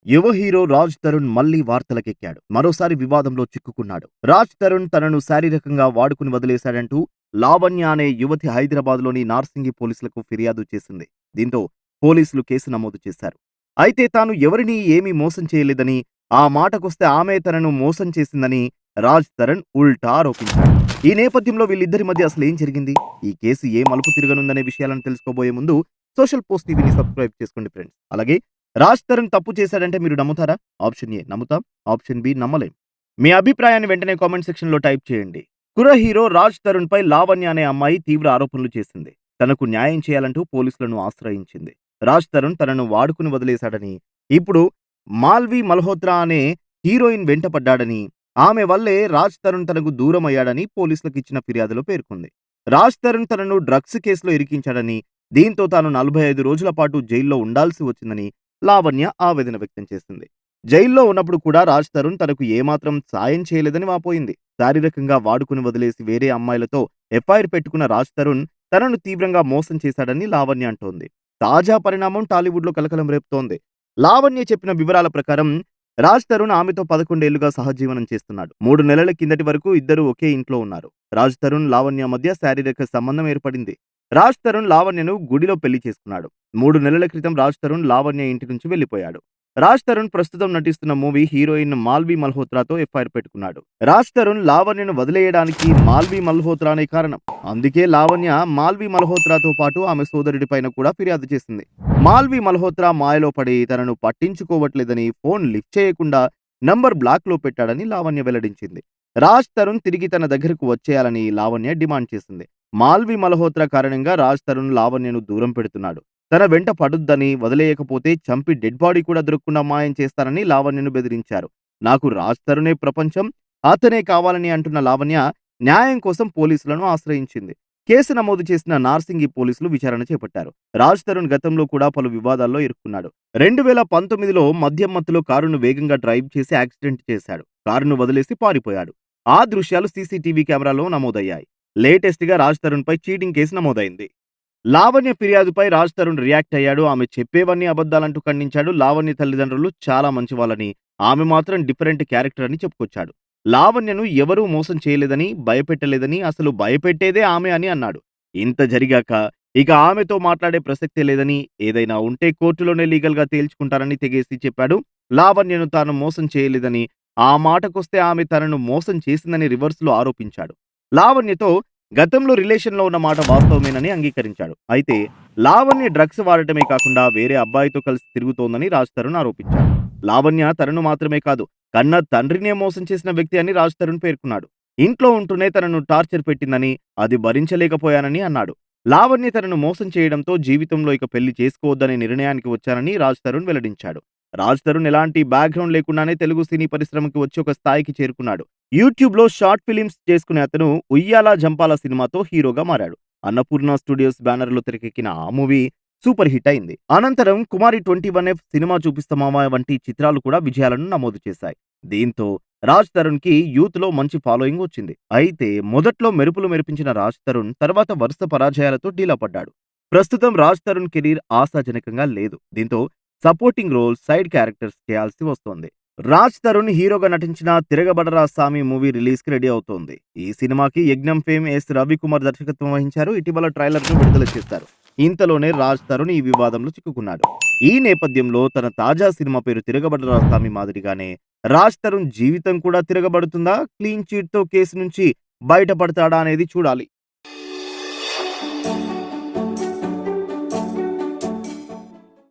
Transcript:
యువ హీరో రాజ్ తరుణ్ మళ్లీ వార్తలకెక్కాడు. మరోసారి వివాదంలో చిక్కుకున్నాడు. రాజ్ తరుణ్ తనను శారీరకంగా వాడుకుని వదిలేశాడంటూ లావణ్య అనే యువతి హైదరాబాద్‌లోని నార్సింగి పోలీసులకు ఫిర్యాదు చేసింది. దీంతో పోలీసులు కేసు నమోదు చేశారు. అయితే తాను ఎవరినీ ఏమీ మోసం చేయలేదని, ఆ మాటకొస్తే ఆమె తనను మోసం చేసిందని రాజ్ తరుణ్ ఉల్టా ఆరోపించాడు. ఈ నేపథ్యంలో వీళ్ళిద్దరి మధ్య అసలేం జరిగింది? ఈ కేసు ఏ మలుపు తిరగనుందనే విషయాలను తెలుసుకోబోయే ముందు సోషల్ పోస్ట్ టీవీని సబ్స్క్రైబ్ చేసుకోండి ఫ్రెండ్స్. అలాగే రాజ్ తరుణ్ తప్పు చేశాడంటే మీరు నమ్ముతారా? ఆప్షన్ ఏ నమ్ముతాం, ఆప్షన్ బి నమ్మలేం. మీ అభిప్రాయాన్ని వెంటనే కామెంట్ సెక్షన్‌లో టైప్ చేయండి. కుర్ర హీరో రాజ్ తరుణ్ పై లావణ్య అనే అమ్మాయి తీవ్ర ఆరోపణలు చేసింది. తనకు న్యాయం చేయాలంటూ పోలీసులను ఆశ్రయించింది. రాజ్ తరుణ్ తనను వాడుకుని వదిలేశాడని, ఇప్పుడు మాల్వి మల్హోత్రా అనే హీరోయిన్ వెంటపడ్డాడని, ఆమె వల్లే రాజ్ తరుణ్ తనకు దూరమయ్యాడని పోలీసులకు ఇచ్చిన ఫిర్యాదులో పేర్కొంది. రాజ్ తరుణ్ తనను డ్రగ్స్ కేసులో ఇరికించాడని, దీంతో తాను 45 రోజుల పాటు జైల్లో ఉండాల్సి వచ్చిందని లావణ్య ఆవేదన వ్యక్తం చేసింది. జైల్లో ఉన్నప్పుడు కూడా రాజ్ తరుణ్ తనకు ఏమాత్రం సాయం చేయలేదని వాపోయింది. శారీరకంగా వాడుకుని వదిలేసి వేరే అమ్మాయిలతో ఎఫ్ఐఆర్ పెట్టుకున్న రాజ్ తరుణ్ తనను తీవ్రంగా మోసం చేశాడని లావణ్య అంటోంది. తాజా పరిణామం టాలీవుడ్‌లో కలకలం రేపుతోంది. లావణ్య చెప్పిన వివరాల ప్రకారం రాజ్ తరుణ్ ఆమెతో 11 ఏళ్లుగా సహజీవనం చేస్తున్నాడు. 3 నెలల కిందటి వరకు ఇద్దరు ఒకే ఇంట్లో ఉన్నారు. రాజ్ తరుణ్, లావణ్య మధ్య శారీరక సంబంధం ఏర్పడింది. రాజ్ తరుణ్ లావణ్యను గుడిలో పెళ్లి చేసుకున్నాడు. 3 నెలల క్రితం రాజ్ తరుణ్ లావణ్య ఇంటి నుంచి వెళ్లిపోయాడు. రాజ్ తరుణ్ ప్రస్తుతం నటిస్తున్న మూవీ హీరోయిన్ మాల్వి మల్హోత్రాతో ఎఫ్ఐఆర్ పెట్టుకున్నాడు. రాజ్ తరుణ్ లావణ్యను వదిలేయడానికి మాల్వి మల్హోత్రానే కారణం. అందుకే లావణ్య మాల్వి మల్హోత్రాతో పాటు ఆమె సోదరుడి పైన కూడా ఫిర్యాదు చేసింది. మాల్వి మల్హోత్రా మాయలో పడి తనను పట్టించుకోవట్లేదని, ఫోన్ లిఫ్ట్ చేయకుండా నంబర్ బ్లాక్ లో పెట్టాడని లావణ్య వెల్లడించింది. రాజ్ తరుణ్ తిరిగి తన దగ్గరకు వచ్చేయాలని లావణ్య డిమాండ్ చేసింది. మాల్వి మల్హోత్రా కారణంగా రాజ్ తరుణ్ లావణ్యను దూరం పెడుతున్నాడు. తన వెంట పడుద్దని, వదిలేయకపోతే చంపి డెడ్ బాడీ కూడా దొరకకుండా మాయం చేస్తానని లావణ్యను బెదిరించారు. నాకు రాజ్ తరుణే ప్రపంచం, అతనే కావాలని అంటున్న లావణ్య న్యాయం కోసం పోలీసులను ఆశ్రయించింది. కేసు నమోదు చేసిన నార్సింగి పోలీసులు విచారణ చేపట్టారు. రాజ్ తరుణ్ గతంలో కూడా పలు వివాదాల్లో ఇరుక్కున్నాడు. 2019లో మద్యం మత్తులో కారును వేగంగా డ్రైవ్ చేసి యాక్సిడెంట్ చేశాడు. కారును వదిలేసి పారిపోయాడు. ఆ దృశ్యాలు సీసీటీవీ కెమెరాలో నమోదయ్యాయి. లేటెస్ట్ గా రాజ్ తరుణ్ పై చీటింగ్ కేసు నమోదైంది. లావణ్య ఫిర్యాదుపై రాజ్ తరుణ్ రియాక్ట్ అయ్యాడు. ఆమె చెప్పేవన్నీ అబద్ధాలంటూ ఖండించాడు. లావణ్య తల్లిదండ్రులు చాలా మంచి వాళ్ళని, ఆమె మాత్రం డిఫరెంట్ క్యారెక్టర్ అని చెప్పుకొచ్చాడు. లావణ్యను ఎవరూ మోసం చేయలేదని, భయపెట్టలేదని, అసలు భయపెట్టేదే ఆమె అని అన్నాడు. ఇంత జరిగాక ఇక ఆమెతో మాట్లాడే ప్రసక్తే లేదని, ఏదైనా ఉంటే కోర్టులోనే లీగల్ గా తేల్చుకుంటారని తెగేసి చెప్పాడు. లావణ్యను తాను మోసం చేయలేదని, ఆ మాటకొస్తే ఆమె తనను మోసం చేసిందని రివర్స్ లో ఆరోపించాడు. లావణ్యతో గతంలో రిలేషన్‌లో ఉన్న మాట వాస్తవమేనని అంగీకరించాడు. అయితే లావణ్య డ్రగ్స్ వాడటమే కాకుండా వేరే అబ్బాయితో కలిసి తిరుగుతోందని రాజ్ తరుణ్ ఆరోపించాడు. లావణ్య తనను మాత్రమే కాదు, కన్న తండ్రినే మోసం చేసిన వ్యక్తి అని రాజ్ తరుణ్ పేర్కొన్నాడు. ఇంట్లో ఉంటూనే తనను టార్చర్ పెట్టిందని, అది భరించలేకపోయానని అన్నాడు. లావణ్య తనను మోసం చేయడంతో జీవితంలో ఇక పెళ్లి చేసుకోవద్దనే నిర్ణయానికి వచ్చానని రాజ్ తరుణ్ వెల్లడించాడు. రాజ్ తరుణ్ ఎలాంటి బ్యాక్‌గ్రౌండ్ లేకుండానే తెలుగు సినీ పరిశ్రమకి వచ్చి ఒక స్థాయికి చేరుకున్నాడు. యూట్యూబ్‌లో షార్ట్ ఫిలిమ్స్ చేసుకునే అతను 'ఉయ్యాల జంపాల' సినిమాతో హీరోగా మారాడు. అన్నపూర్ణ స్టూడియోస్ బ్యానర్‌లో తెరకెక్కిన ఆ మూవీ సూపర్ హిట్ అయింది. అనంతరం 'కుమారి 21F', 'సినిమా చూపిస్తామావా' వంటి చిత్రాలు కూడా విజయాలను నమోదు చేశాయి. దీంతో రాజ్ తరుణ్‌కి యూత్‌లో మంచి ఫాలోయింగ్ వచ్చింది. అయితే మొదట్లో మెరుపులు మెరిపించిన రాజ్ తరుణ్ తర్వాత వరుస పరాజయాలతో డీలా పడ్డాడు. ప్రస్తుతం రాజ్ తరుణ్ కెరీర్ ఆశాజనకంగా లేదు. దీంతో సపోర్టింగ్ రోల్, సైడ్ క్యారెక్టర్స్ చేయాల్సి వస్తోంది. రాజ్ తరుణ్ హీరోగా నటించిన 'తిరగబడరా సామి' మూవీ రిలీజ్ కి రెడీ అవుతోంది. ఈ సినిమాకి యజ్ఞం ఫేమ్ ఎస్ రవికుమార్ దర్శకత్వం వహించారు. ఇటీవల ట్రైలర్ ను విడుదల చేశారు. ఇంతలోనే రాజ్ తరుణ్ ఈ వివాదంలో చిక్కుకున్నాడు. ఈ నేపథ్యంలో తన తాజా సినిమా పేరు 'తిరగబడరా సామి' మాదిరిగానే రాజ్ తరుణ్ జీవితం కూడా తిరగబడుతుందా? క్లీన్ చీట్ తో కేసు నుంచి బయటపడతాడా అనేది చూడాలి.